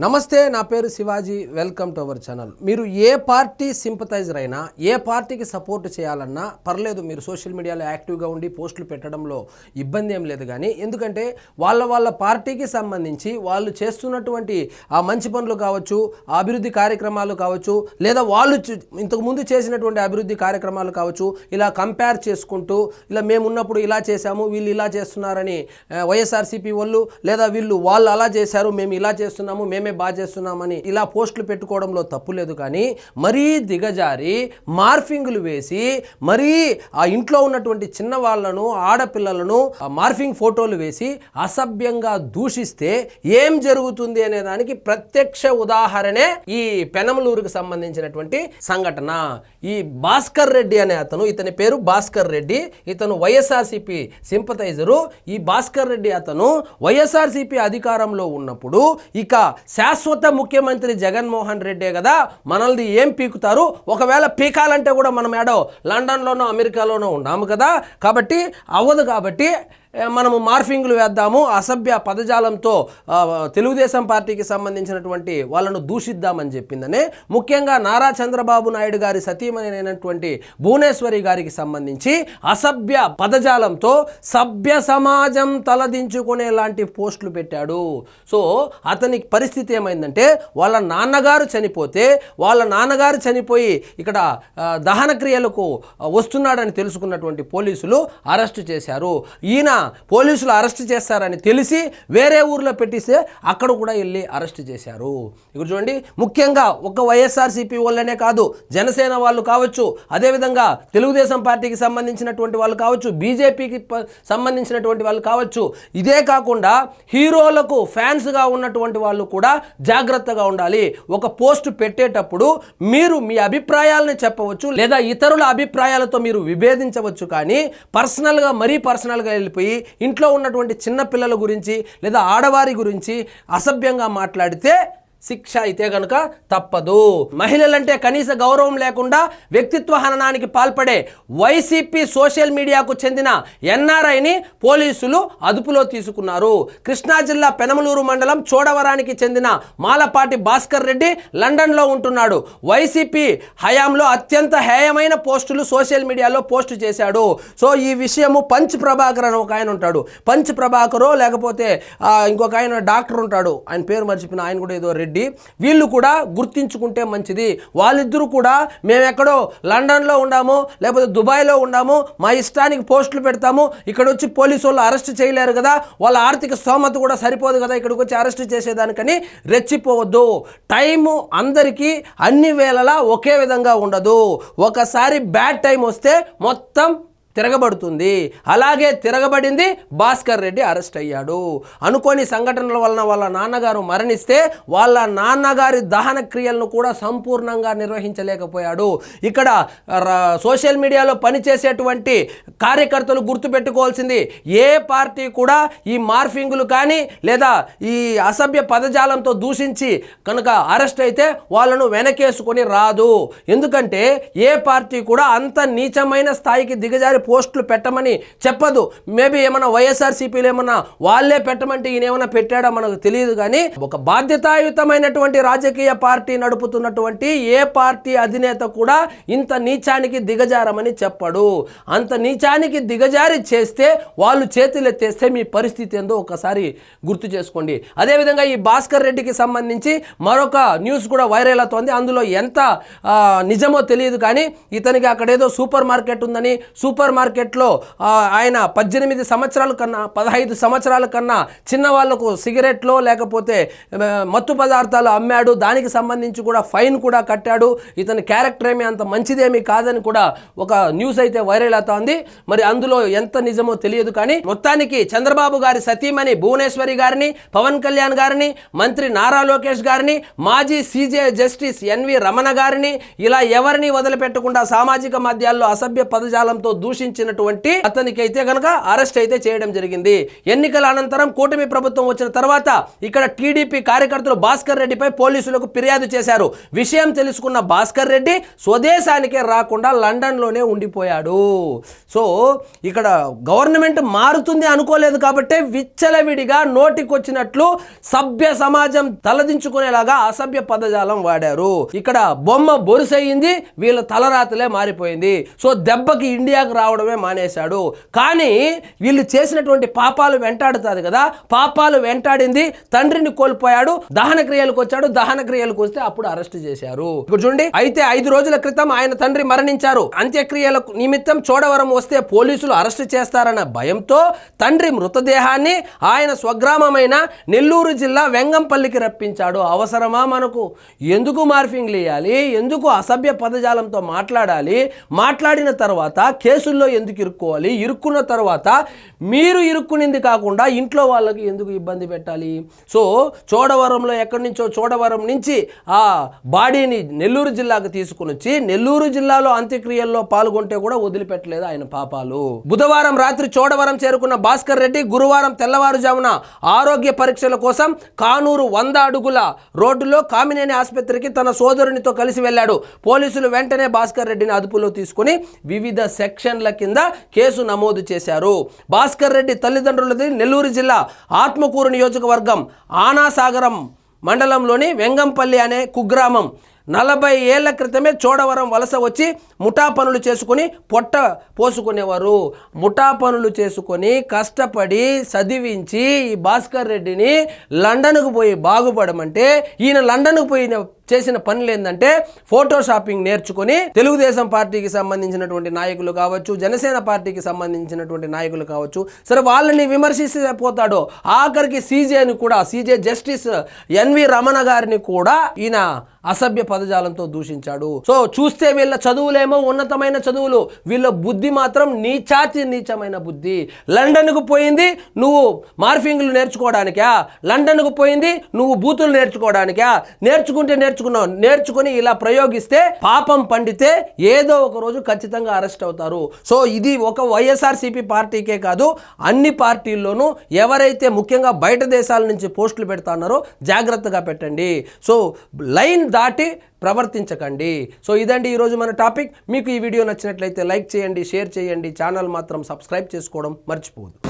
నమస్తే, నా పేరు Shivaji. Welcome to our channel. మీరు ఏ పార్టీ సింపథైజర్ అయినా, ఏ పార్టీకి సపోర్ట్ చేయాలన్నా పర్లేదు, మీరు సోషల్ మీడియాలో యాక్టివ్గా ఉండి పోస్టులు పెట్టడంలో ఇబ్బంది ఏం లేదు. కానీ ఎందుకంటే వాళ్ళ పార్టీకి సంబంధించి వాళ్ళు చేస్తున్నటువంటి ఆ మంచి పనులు కావచ్చు, ఆ అభివృద్ధి కార్యక్రమాలు కావచ్చు, లేదా వాళ్ళు ఇంతకుముందు చేసినటువంటి అభివృద్ధి కార్యక్రమాలు కావచ్చు, ఇలా కంపేర్ చేసుకుంటూ ఇలా మేమున్నప్పుడు ఇలా చేశాము, వీళ్ళు ఇలా చేస్తున్నారని వైఎస్ఆర్సీపీ వాళ్ళు, లేదా వాళ్ళు అలా చేశారు, మేము ఇలా చేస్తున్నాము, మేమే బాగా చేస్తున్నామని ఇలా పోస్టులు పెట్టుకోవడంలో తప్పు లేదు. కానీ మరీ దిగజారి మార్ఫింగ్లు వేసి మరీ ఆ ఇంట్లో ఉన్నటువంటి చిన్న వాళ్ళను, ఆడపిల్లలను మార్ఫింగ్ ఫోటోలు వేసి అసభ్యంగా దూషిస్తే ఏం జరుగుతుంది అనే దానికి ప్రత్యక్ష ఉదాహరణే ఈ పెనమలూరుకు సంబంధించినటువంటి సంఘటన. ఈ భాస్కర్ రెడ్డి అనే అతను, ఇతని పేరు భాస్కర్ రెడ్డి, ఇతను వైఎస్ఆర్సీపీ సింపథైజరు. ఈ భాస్కర్ రెడ్డి అతను వైఎస్ఆర్సీపీ అధికారంలో ఉన్నప్పుడు ఇక శాశ్వత ముఖ్యమంత్రి జగన్మోహన్ రెడ్డే కదా, మనల్ని ఏం పీకుతారు, ఒకవేళ పీకాలంటే కూడా మనం ఏడో లండన్లోనో అమెరికాలోనో ఉన్నాము కదా, కాబట్టి అవ్వదు, కాబట్టి మనము మార్ఫింగ్లు వేద్దాము, అసభ్య పదజాలంతో తెలుగుదేశం పార్టీకి సంబంధించినటువంటి వాళ్ళను దూషిద్దామని చెప్పిందనే ముఖ్యంగా నారా చంద్రబాబు నాయుడు గారి సతీమణి భువనేశ్వరి గారికి సంబంధించి అసభ్య పదజాలంతో సభ్య సమాజం తలదించుకునే లాంటి పోస్టులు పెట్టాడు. సో అతని పరిస్థితి ఏమైందంటే, వాళ్ళ నాన్నగారు చనిపోయి ఇక్కడ దహన క్రియలకు వస్తున్నాడని తెలుసుకున్నటువంటి పోలీసులు అరెస్టు చేశారు. ఈయన పోలీసులు అరెస్ట్ చేస్తారని తెలిసి వేరే ఊర్లో పెట్టిస్తే అక్కడ కూడా వెళ్ళి అరెస్ట్ చేశారు. ఇక్కడ చూడండి, ముఖ్యంగా ఒక వైఎస్ఆర్సీపీ వాళ్ళనే కాదు, జనసేన వాళ్ళు కావచ్చు, అదేవిధంగా తెలుగుదేశం పార్టీకి సంబంధించినటువంటి వాళ్ళు కావచ్చు, బీజేపీకి సంబంధించినటువంటి వాళ్ళు కావచ్చు, ఇదే కాకుండా హీరోలకు ఫ్యాన్స్గా ఉన్నటువంటి వాళ్ళు కూడా జాగ్రత్తగా ఉండాలి. ఒక పోస్ట్ పెట్టేటప్పుడు మీరు మీ అభిప్రాయాలను చెప్పవచ్చు, లేదా ఇతరుల అభిప్రాయాలతో మీరు విభేదించవచ్చు. కానీ మరీ పర్సనల్గా వెళ్ళిపోయి ఇంట్లో ఉన్నటువంటి చిన్న పిల్లల గురించి లేదా ఆడవారి గురించి అసభ్యంగా మాట్లాడితే శిక్ష అయితే గనుక తప్పదు. మహిళలంటే కనీస గౌరవం లేకుండా వ్యక్తిత్వ హననానికి పాల్పడే వైసీపీ సోషల్ మీడియాకు చెందిన ఎన్ఆర్ఐని పోలీసులు అదుపులో తీసుకున్నారు. కృష్ణా జిల్లా పెనమలూరు మండలం చోడవరానికి చెందిన మాలపాటి భాస్కర్ రెడ్డి లండన్లో ఉంటున్నాడు. వైసీపీ హయాంలో అత్యంత హేయమైన పోస్టులు సోషల్ మీడియాలో పోస్టు చేశాడు. సో ఈ విషయము పంచ్ ప్రభాకర్ అని ఒక ఆయన ఉంటాడు, పంచ్ ప్రభాకరో లేకపోతే ఇంకొక ఆయన డాక్టర్ ఉంటాడు, ఆయన పేరు మర్చిపోయిన, ఆయన కూడా ఏదో రెడ్డి, వీళ్ళు కూడా గుర్తించుకుంటే మంచిది. వాళ్ళిద్దరూ కూడా మేము ఎక్కడో లండన్లో ఉన్నాము, లేకపోతే దుబాయ్లో ఉన్నాము, మా ఇష్టానికి పోస్టులు పెడతాము, ఇక్కడ వచ్చి పోలీసు వాళ్ళు అరెస్ట్ చేయలేరు కదా, వాళ్ళ ఆర్థిక స్తోమత కూడా సరిపోదు కదా ఇక్కడికి వచ్చి అరెస్ట్ చేసేదానికని రెచ్చిపోవద్దు. టైము అందరికీ అన్ని వేళలా ఒకే విధంగా ఉండదు. ఒకసారి బ్యాడ్ టైం వస్తే మొత్తం తిరగబడుతుంది. అలాగే తిరగబడింది, భాస్కర్ రెడ్డి అరెస్ట్ అయ్యాడు. అనుకోని సంఘటనల వలన వాళ్ళ నాన్నగారు మరణిస్తే వాళ్ళ నాన్నగారి దహన క్రియలను కూడా సంపూర్ణంగా నిర్వహించలేకపోయాడు. ఇక్కడ సోషల్ మీడియాలో పనిచేసేటువంటి కార్యకర్తలు గుర్తుపెట్టుకోవాల్సింది, ఏ పార్టీ కూడా ఈ మార్ఫింగులు కానీ లేదా ఈ అసభ్య పదజాలంతో దూషించి కనుక అరెస్ట్ అయితే వాళ్ళను వెనకేసుకొని రాదు. ఎందుకంటే ఏ పార్టీ కూడా అంత నీచమైన స్థాయికి దిగజారి పోస్టులు పెట్టమని చెప్పదు. మేబీ ఏమన్నా వైఎస్ఆర్సీపీలు ఏమన్నా వాళ్ళే పెట్టమంటే ఈయన ఏమన్నా పెట్టాడా మనకు తెలియదు. కానీ ఒక బాధ్యతాయుతమైనటువంటి రాజకీయ పార్టీ నడుపుతున్నటువంటి ఏ పార్టీ అధినేత కూడా ఇంత నీచానికి దిగజారమని చెప్పడు. అంత నీచానికి దిగజారి చేస్తే, వాళ్ళు చేతులెత్తేస్తే మీ పరిస్థితి ఏందో ఒకసారి గుర్తు చేసుకోండి. అదేవిధంగా ఈ భాస్కర్ రెడ్డికి సంబంధించి మరొక న్యూస్ కూడా వైరల్ అవుతోంది. అందులో ఎంత నిజమో తెలియదు. కానీ ఇతనికి అక్కడేదో సూపర్ మార్కెట్ ఉందని, సూపర్ మార్కెట్లో ఆయన 18 సంవత్సరాల కన్నా 15 సంవత్సరాల కన్నా చిన్న వాళ్లకు సిగరెట్లో లేకపోతే మత్తు పదార్థాలు అమ్మాడు. దానికి సంబంధించి కూడా ఫైన్ కూడా కట్టాడు. ఇతని క్యారెక్టర్ ఏమీ అంత మంచిదేమీ కాదని కూడా ఒక న్యూస్ అయితే వైరల్ అవుతోంది. మరి అందులో ఎంత నిజమో తెలియదు. కానీ మొత్తానికి చంద్రబాబు గారి సతీమణి భువనేశ్వరి గారిని, పవన్ కళ్యాణ్ గారిని, మంత్రి నారా లోకేష్ గారిని, మాజీ సీజే జస్టిస్ ఎన్వి రమణ గారిని, ఇలా ఎవరిని వదిలిపెట్టకుండా సామాజిక మాధ్యాల్లో అసభ్య పదజాలంతో దూషి దూషించినటువంటి అతనికైతే గనక అరెస్ట్ అయితే చేయడం జరిగింది. ఎన్నికల అనంతరం కూటమి ప్రభుత్వం వచ్చిన తర్వాత ఇక్కడ టీడీపీ కార్యకర్తలు భాస్కర్ రెడ్డిపై పోలీసులకు ఫిర్యాదు చేశారు. విషయం తెలుసుకున్న భాస్కర్ రెడ్డి స్వదేశానికే రాకుండా లండన్లోనే ఉండిపోయాడు. సో ఇక్కడ గవర్నమెంట్ మారుతుంది అనుకోలేదు కాబట్టి విచ్చలవిడిగా నోటికొచ్చినట్లు సభ్య సమాజం తలదించుకునేలాగా అసభ్య పదజాలం వాడారు. ఇక్కడ బొమ్మ బొరుసయ్యింది, వీళ్ళ తలరాతలే మారిపోయింది. సో దెబ్బకి ఇండియాకు రావడమే మానేశాడు. కానీ వీళ్ళు చేసినటువంటి పాపాలు వెంటాడుతుంది కదా, పాపాలు వెంటాడింది, తండ్రిని కోల్పోయాడు, దహన క్రియలకు వచ్చాడు, దహన క్రియలకు వస్తే అప్పుడు అరెస్ట్ చేశారు. ఇప్పుడు చూడండి, అయితే 5 రోజుల క్రితం ఆయన తండ్రి మరణించారు. అంత్యక్రియల నిమిత్తం చోడవరం వస్తే పోలీసులు అరెస్ట్ చేస్తారన్న భయంతో తండ్రి మృతదేహాన్ని ఆయన స్వగ్రామమైన నెల్లూరు జిల్లా వెంగంపల్లికి రప్పించాడు. అవసరమా మనకు? ఎందుకు మార్ఫింగ్లు వేయాలి? ఎందుకు అసభ్య పదజాలంతో మాట్లాడాలి? మాట్లాడిన తర్వాత కేసుల్లో ఎందుకు ఇరుక్కోవాలి? ఇరుక్కున్న తర్వాత మీరు ఇరుక్కునింది కాకుండా ఇంట్లో వాళ్ళకి ఎందుకు ఇబ్బంది పెట్టాలి? సో చోడవరంలో ఎక్కడి నుంచో చోడవరం నుంచి ఆ బాడీని నెల్లూరు జిల్లాకు తీసుకుని వచ్చి నెల్లూరు జిల్లాలో అంత్యక్రియల్లో పాల్గొంటే కూడా వదిలిపెట్టలేదు ఆయన పాపాలు. బుధవారం రాత్రి చోడవరం చేరుకున్న భాస్కర్ రెడ్డి గురువారం తెల్లవారుజామున ఆరోగ్య పరీక్షల కోసం కానూరు 100 అడుగుల రోడ్డులో కామినేని ఆసుపత్రికి తన సోదరునితో కలిసి వెళ్ళాడు. పోలీసులు వెంటనే భాస్కర్ రెడ్డిని అదుపులో తీసుకుని వివిధ సెక్షన్ల కింద కేసు నమోదు చేశారు. భాస్కర్ రెడ్డి తల్లిదండ్రులది నెల్లూరు జిల్లా ఆత్మకూరు నియోజకవర్గం ఆనాసాగరం మండలంలోని వెంగంపల్లి అనే కుగ్రామం. 40 ఏళ్ల క్రితమే చోడవరం వలస వచ్చి ముఠా పనులు చేసుకుని పొట్ట పోసుకునేవారు. ముఠా పనులు చేసుకొని కష్టపడి చదివించి ఈ భాస్కర్ రెడ్డిని లండన్కు పోయి బాగుపడమంటే ఈయన లండన్కు పోయిన చేసిన పనులు ఏంటంటే ఫోటోషాపింగ్ నేర్చుకొని తెలుగుదేశం పార్టీకి సంబంధించినటువంటి నాయకులు కావచ్చు, జనసేన పార్టీకి సంబంధించినటువంటి నాయకులు కావచ్చు, సరే వాళ్ళని విమర్శిస్తే పోతాడు. ఆఖరికి సీజేని కూడా, సీజే జస్టిస్ ఎన్వి రమణ గారిని కూడా ఈయన అసభ్య పదజాలంతో దూషించాడు. సో చూస్తే వీళ్ళ చదువులేమో ఉన్నతమైన చదువులు, వీళ్ళ బుద్ధి మాత్రం నీచాతి నీచమైన బుద్ధి. లండన్కు పోయింది నువ్వు మార్ఫింగ్లు నేర్చుకోవడానికా? లండన్కు పోయింది నువ్వు బూతులు నేర్చుకోవడానికా? నేర్చుకుని ఇలా ప్రయోగిస్తే పాపం పండితే ఏదో ఒక రోజు ఖచ్చితంగా అరెస్ట్ అవుతారు. సో ఇది ఒక వైఎస్ఆర్సీపీ పార్టీకే కాదు, అన్ని పార్టీల్లోనూ ఎవరైతే ముఖ్యంగా బయట దేశాల నుంచి పోస్టులు పెడతాన్నారో జాగ్రత్తగా పెట్టండి. సో లైన్ దాటి ప్రవర్తించకండి. సో ఇదండి ఈరోజు మన టాపిక్. మీకు ఈ వీడియో నచ్చినట్లయితే లైక్ చేయండి, షేర్ చేయండి, ఛానల్ మాత్రం సబ్స్క్రైబ్ చేసుకోవడం మర్చిపోవద్దు.